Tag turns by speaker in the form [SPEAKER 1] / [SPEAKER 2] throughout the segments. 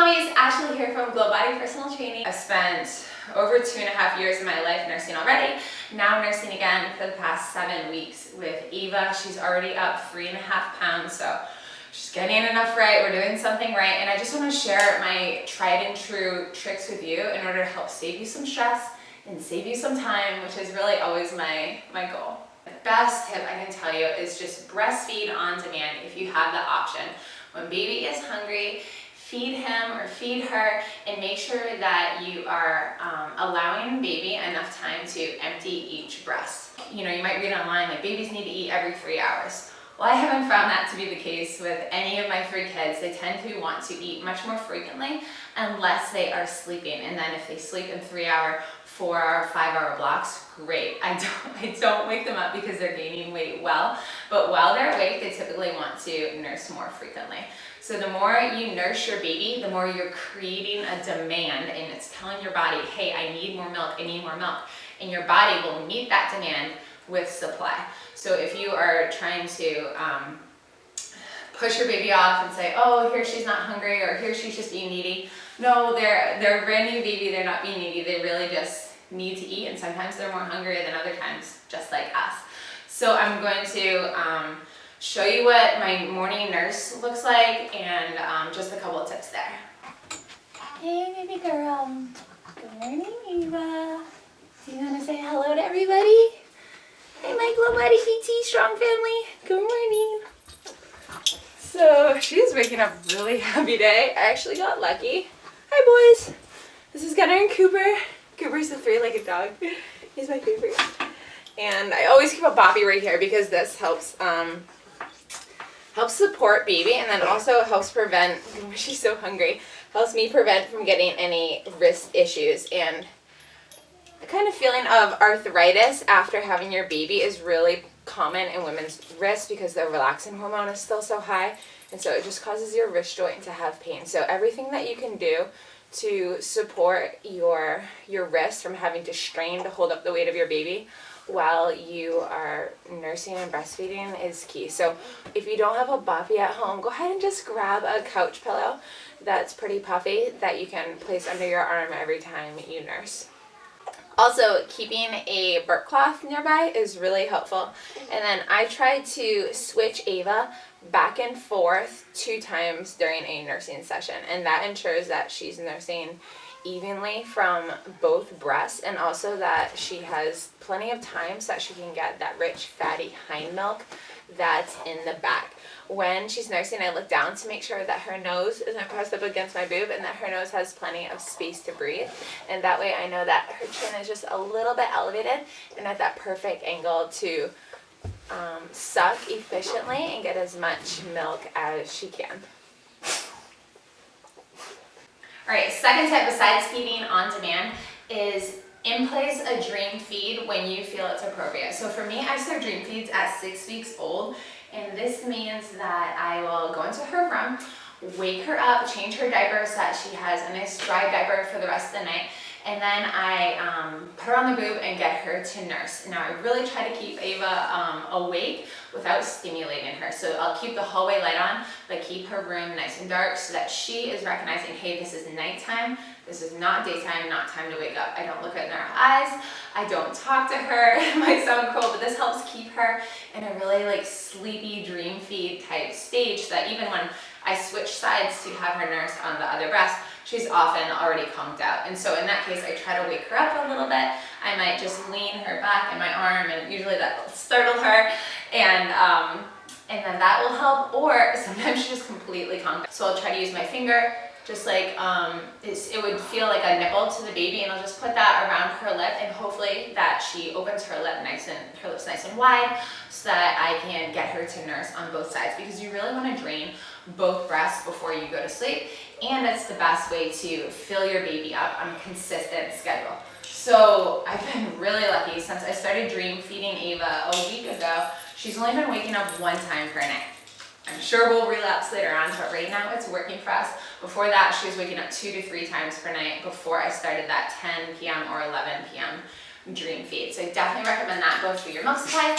[SPEAKER 1] mommies, Ashley here from GlowBody Personal Training. I've spent over 2.5 years of my life nursing already. Now nursing again for the past 7 weeks with Eva. She's already up 3.5 pounds, so she's getting enough right. We're doing something right, and I just want to share my tried and true tricks with you in order to help save you some stress and save you some time, which is really always my goal. The best tip I can tell you is just breastfeed on demand if you have the option. When baby is hungry, feed him or feed her, and make sure that you are allowing baby enough time to empty each breast. You know, you might read online like babies need to eat every 3 hours. Well, I haven't found that to be the case with any of my 3 kids. They tend to want to eat much more frequently unless they are sleeping. And then if they sleep in 3-hour, 4-hour, 5-hour blocks, great. I don't wake them up because they're gaining weight well, but while they're awake, they typically want to nurse more frequently. So the more you nurse your baby, the more you're creating a demand, and it's telling your body, hey, I need more milk, I need more milk. And your body will meet that demand with supply. So if you are trying to push your baby off and say, oh, here she's not hungry, or here she's just being needy. No, they're a brand new baby, they're not being needy, they really just need to eat, and sometimes they're more hungry than other times, just like us. So I'm going to show you what my morning nurse looks like, and just a couple of tips there. Hey baby girl, good morning Eva. Do you want to say hello to everybody? Hey my GlowBodyPT strong family, good morning. So she's waking up really happy day. I actually got lucky. Hi boys, this is Gunner and Cooper. Cooper's the 3-legged dog. He's my favorite. And I always keep a boppy right here because this helps support baby, and then also helps prevent, she's so hungry, helps me prevent from getting any wrist issues. And the kind of feeling of arthritis after having your baby is really common in women's wrists because the relaxin hormone is still so high, and so it just causes your wrist joint to have pain. So everything that you can do to support your wrist from having to strain to hold up the weight of your baby while you are nursing and breastfeeding is key. So if you don't have a boppy at home, go ahead and just grab a couch pillow that's pretty puffy that you can place under your arm every time you nurse. Also, keeping a burp cloth nearby is really helpful. And then I try to switch Ava back and forth 2 times during a nursing session, and that ensures that she's nursing evenly from both breasts, and also that she has plenty of time so that she can get that rich fatty hind milk that's in the back. When she's nursing, I look down to make sure that her nose isn't pressed up against my boob and that her nose has plenty of space to breathe, and that way I know that her chin is just a little bit elevated and at that perfect angle to suck efficiently and get as much milk as she can. Alright, second tip besides feeding on demand is in place a dream feed when you feel it's appropriate. So for me, I start dream feeds at 6 weeks old, and this means that I will go into her room, wake her up, change her diaper so that she has a nice dry diaper for the rest of the night, and then I put her on the boob and get her to nurse. Now I really try to keep Ava awake without stimulating her. So I'll keep the hallway light on, but keep her room nice and dark so that she is recognizing, hey, this is nighttime, this is not daytime, not time to wake up. I don't look in her eyes, I don't talk to her. It might sound cruel, but this helps keep her in a really like sleepy dream feed type stage so that even when I switch sides to have her nurse on the other breast, she's often already conked out. And so in that case, I try to wake her up a little bit. I might just lean her back in my arm, and usually that will startle her, and then that will help. Or sometimes she just completely conked out. So I'll try to use my finger, just like it would feel like a nipple to the baby, and I'll just put that around her lip, and hopefully that she opens her lips nice and wide so that I can get her to nurse on both sides, because you really want to drain both breasts before you go to sleep, and it's the best way to fill your baby up on a consistent schedule. So I've been really lucky since I started dream feeding Ava a week ago. She's only been waking up 1 time per night. I'm sure we'll relapse later on, but right now it's working for us. Before that, she was waking up 2 to 3 times per night before I started that 10 p.m. or 11 p.m. dream feed. So I definitely recommend that both for your milk supply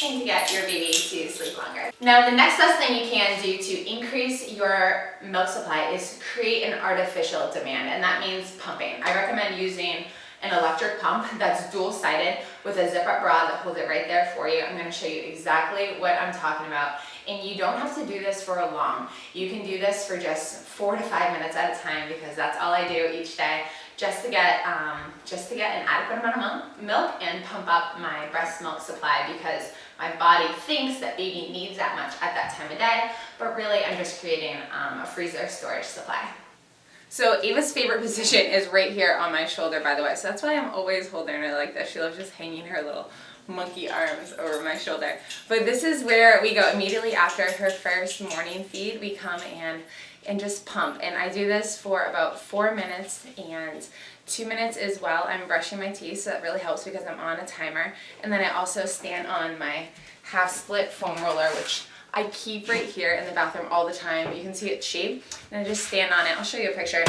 [SPEAKER 1] and to get your baby to sleep longer. Now, the next best thing you can do to increase your milk supply is create an artificial demand, and that means pumping. I recommend using an electric pump that's dual-sided with a zip-up bra that holds it right there for you. I'm going to show you exactly what I'm talking about, and you don't have to do this for long. You can do this for just 4 to 5 minutes at a time, because that's all I do each day, just to get an adequate amount of milk and pump up my breast milk supply, because my body thinks that baby needs that much at that time of day, but really I'm just creating a freezer storage supply. So Ava's favorite position is right here on my shoulder, by the way, so that's why I'm always holding her like this. She loves just hanging her little monkey arms over my shoulder. But this is where we go immediately after her first morning feed. We come and just pump, and I do this for about 4 minutes and 2 minutes as well. I'm brushing my teeth, so that really helps because I'm on a timer. And then I also stand on my half split foam roller, which I keep right here in the bathroom all the time. You can see its shape, and I just stand on it. I'll show you a picture,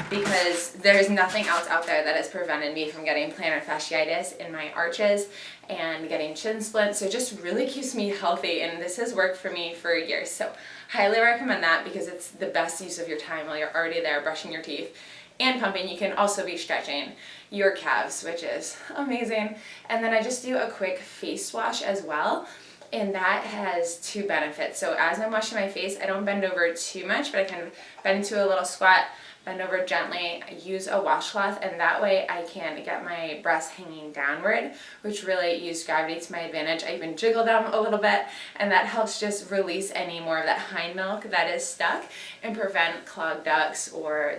[SPEAKER 1] because there's nothing else out there that has prevented me from getting plantar fasciitis in my arches and getting shin splints. So it just really keeps me healthy, and this has worked for me for years. So highly recommend that, because it's the best use of your time while you're already there brushing your teeth and pumping. You can also be stretching your calves, which is amazing. And then I just do a quick face wash as well, and that has 2 benefits. So as I'm washing my face, I don't bend over too much, but I kind of bend into a little squat, bend over gently, use a washcloth, and that way I can get my breasts hanging downward, which really use gravity to my advantage. I even jiggle them a little bit, and that helps just release any more of that hind milk that is stuck and prevent clogged ducts or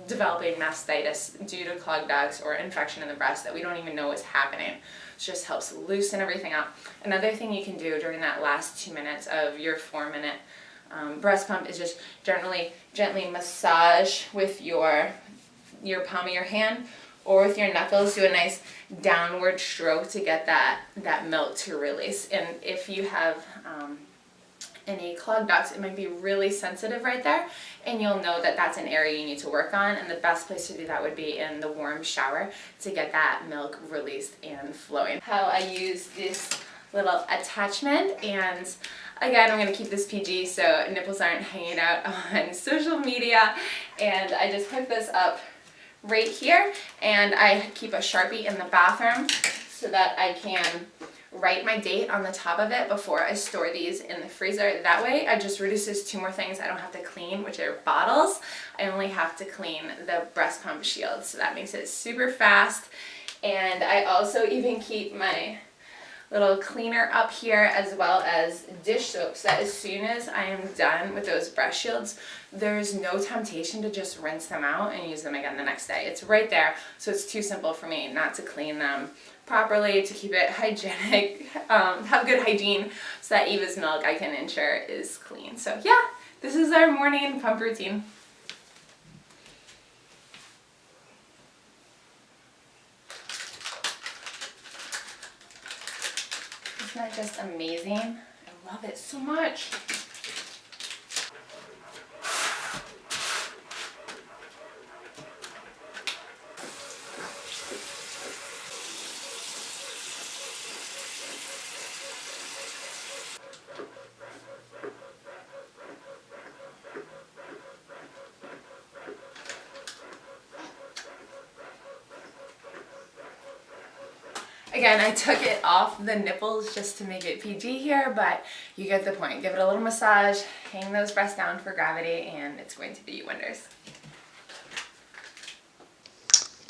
[SPEAKER 1] developing mastitis due to clogged ducts or infection in the breast that we don't even know is happening. It just helps loosen everything up. Another thing you can do during that last 2 minutes of your 4-minute breast pump is just gently massage with your palm of your hand, or with your knuckles, do a nice downward stroke to get that milk to release. And if you have any clogged ducts, it might be really sensitive right there, and you'll know that that's an area you need to work on, and the best place to do that would be in the warm shower to get that milk released and flowing. How I use this little attachment, and again, I'm going to keep this PG so nipples aren't hanging out on social media, and I just hook this up right here, and I keep a Sharpie in the bathroom so that I can write my date on the top of it before I store these in the freezer. That way it just reduces 2 more things I don't have to clean, which are bottles. I only have to clean the breast pump shield, so that makes it super fast. And I also even keep my little cleaner up here, as well as dish soap, so that as soon as I am done with those breast shields, there's no temptation to just rinse them out and use them again the next day. It's right there, so it's too simple for me not to clean them properly, to keep it hygienic, have good hygiene, so that Ava's milk I can ensure is clean. So yeah, this is our morning pump routine. Isn't that just amazing? I love it so much. Again, I took it off the nipples just to make it PG here, but you get the point. Give it a little massage, hang those breasts down for gravity, and it's going to do you wonders.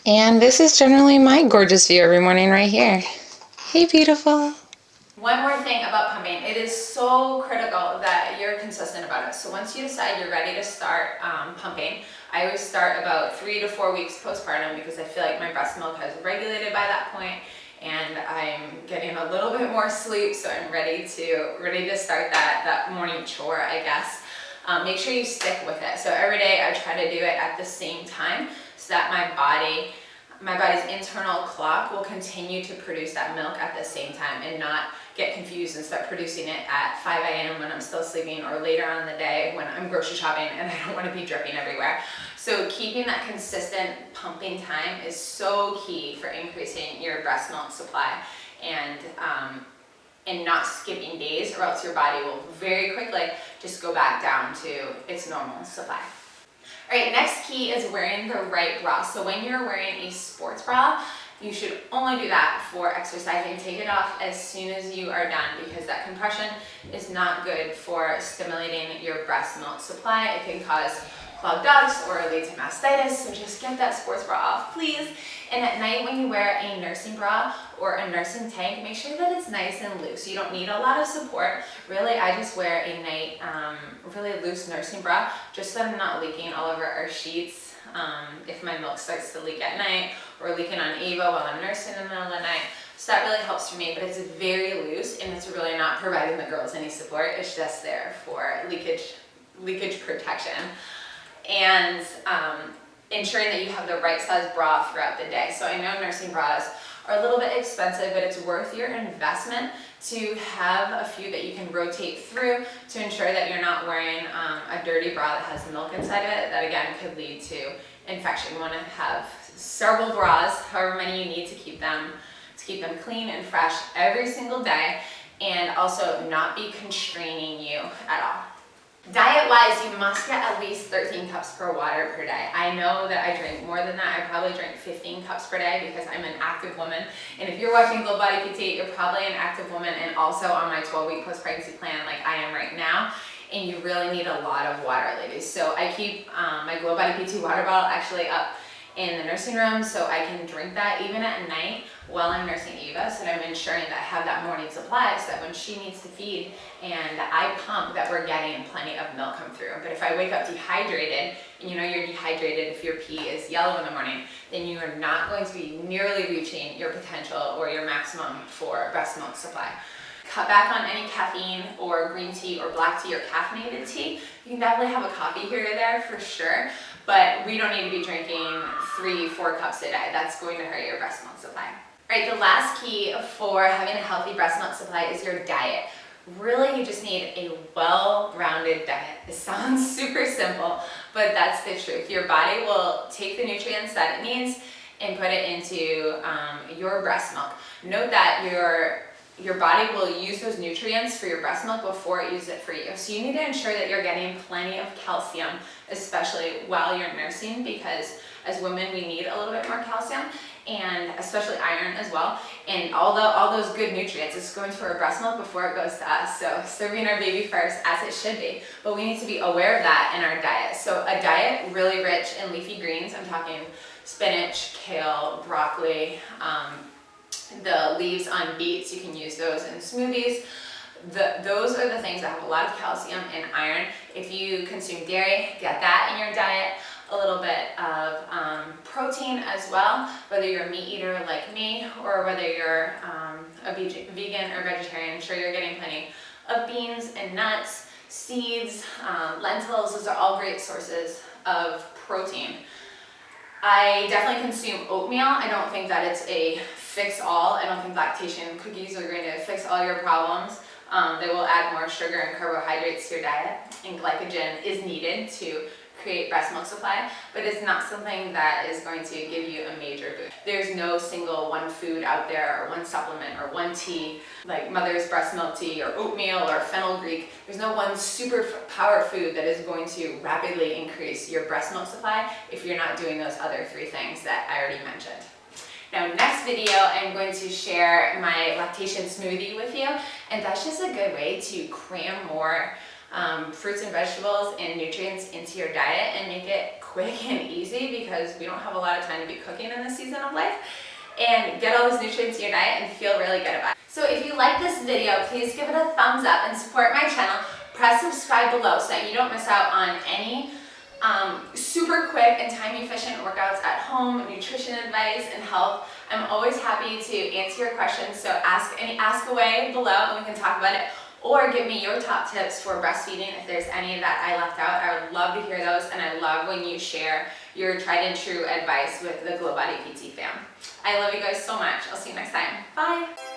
[SPEAKER 1] And this is generally my gorgeous view every morning right here. Hey, beautiful. One more thing about pumping. It is so critical that you're consistent about it. So once you decide you're ready to start pumping, I always start about 3 to 4 weeks postpartum, because I feel like my breast milk has regulated by that point, and I'm getting a little bit more sleep, so I'm ready to start that morning chore, I guess. Make sure you stick with it. So every day I try to do it at the same time, so that my body's internal clock will continue to produce that milk at the same time, and not get confused and start producing it at 5 a.m. when I'm still sleeping, or later on in the day when I'm grocery shopping and I don't want to be dripping everywhere. So keeping that consistent pumping time is so key for increasing your breast milk supply and and not skipping days, or else your body will very quickly just go back down to its normal supply. All right, next key is wearing the right bra. So when you're wearing a sports bra, you should only do that for exercising. Take it off as soon as you are done, because that compression is not good for stimulating your breast milk supply. It can cause clogged ducts or lead to mastitis, so just get that sports bra off, please. And at night when you wear a nursing bra or a nursing tank, make sure that it's nice and loose. You don't need a lot of support. Really, I just wear a night, really loose nursing bra, just so I'm not leaking all over our sheets. If my milk starts to leak at night, or leaking on Eva while I'm nursing in the middle of the night. So that really helps for me, but it's very loose and it's really not providing the girls any support. It's just there for leakage protection. And ensuring that you have the right size bra throughout the day. So I know nursing bras are a little bit expensive, but it's worth your investment to have a few that you can rotate through to ensure that you're not wearing a dirty bra that has milk inside of it. That again could lead to infection. You want to have several bras, however many you need to keep them clean and fresh every single day, and also not be constraining you at all. Diet-wise, you must get at least 13 cups per water per day. I know that I drink more than that. I probably drink 15 cups per day because I'm an active woman. And if you're watching GlowBodyPT, you're probably an active woman and also on my 12-week post-pregnancy plan like I am right now. And you really need a lot of water, ladies. So I keep my GlowBodyPT water bottle actually up in the nursing room so I can drink that even at night while I'm nursing Eva, so that I'm ensuring that I have that morning supply so that when she needs to feed and I pump, that we're getting plenty of milk come through. But if I wake up dehydrated, and you know you're dehydrated if your pee is yellow in the morning, then you are not going to be nearly reaching your potential or your maximum for breast milk supply. Cut back on any caffeine or green tea or black tea or caffeinated tea. You can definitely have a coffee here or there for sure, but we don't need to be drinking 3-4 cups a day. That's going to hurt your breast milk supply. All right, the last key for having a healthy breast milk supply is your diet. Really, you just need a well-rounded diet. It sounds super simple, but that's the truth. Your body will take the nutrients that it needs and put it into your breast milk. Note that your body will use those nutrients for your breast milk before it uses it for you. So you need to ensure that you're getting plenty of calcium, especially while you're nursing, because as women we need a little bit more calcium, and especially iron as well. And all those good nutrients, it's going to our breast milk before it goes to us. So serving our baby first, as it should be. But we need to be aware of that in our diet. So a diet really rich in leafy greens, I'm talking spinach, kale, broccoli, the leaves on beets, you can use those in smoothies. Those are the things that have a lot of calcium and iron. If you consume dairy, get that in your diet. A little bit of protein as well, whether you're a meat eater like me or whether you're a vegan or vegetarian. I'm sure you're getting plenty of beans and nuts, seeds, lentils. Those are all great sources of protein. I definitely consume oatmeal. I don't think that it's a fix-all. I don't think lactation cookies are going to fix all your problems. They will add more sugar and carbohydrates to your diet, and glycogen is needed to create breast milk supply, but it's not something that is going to give you a major boost. There's no single one food out there or one supplement or one tea like mother's breast milk tea or oatmeal or fenugreek. There's no one super power food that is going to rapidly increase your breast milk supply if you're not doing those other 3 things that I already mentioned. Now, next video, I'm going to share my lactation smoothie with you, and that's just a good way to cram more fruits and vegetables and nutrients into your diet and make it quick and easy, because we don't have a lot of time to be cooking in this season of life, and get all those nutrients in your diet and feel really good about it. So if you like this video, please give it a thumbs up and support my channel. Press subscribe below so that you don't miss out on any super quick and time efficient workouts at home, nutrition advice, and health. I'm always happy to answer your questions, so ask away below and we can talk about it. Or give me your top tips for breastfeeding if there's any that I left out. I would love to hear those, and I love when you share your tried and true advice with the GlowBodyPT fam. I love you guys so much. I'll see you next time. Bye.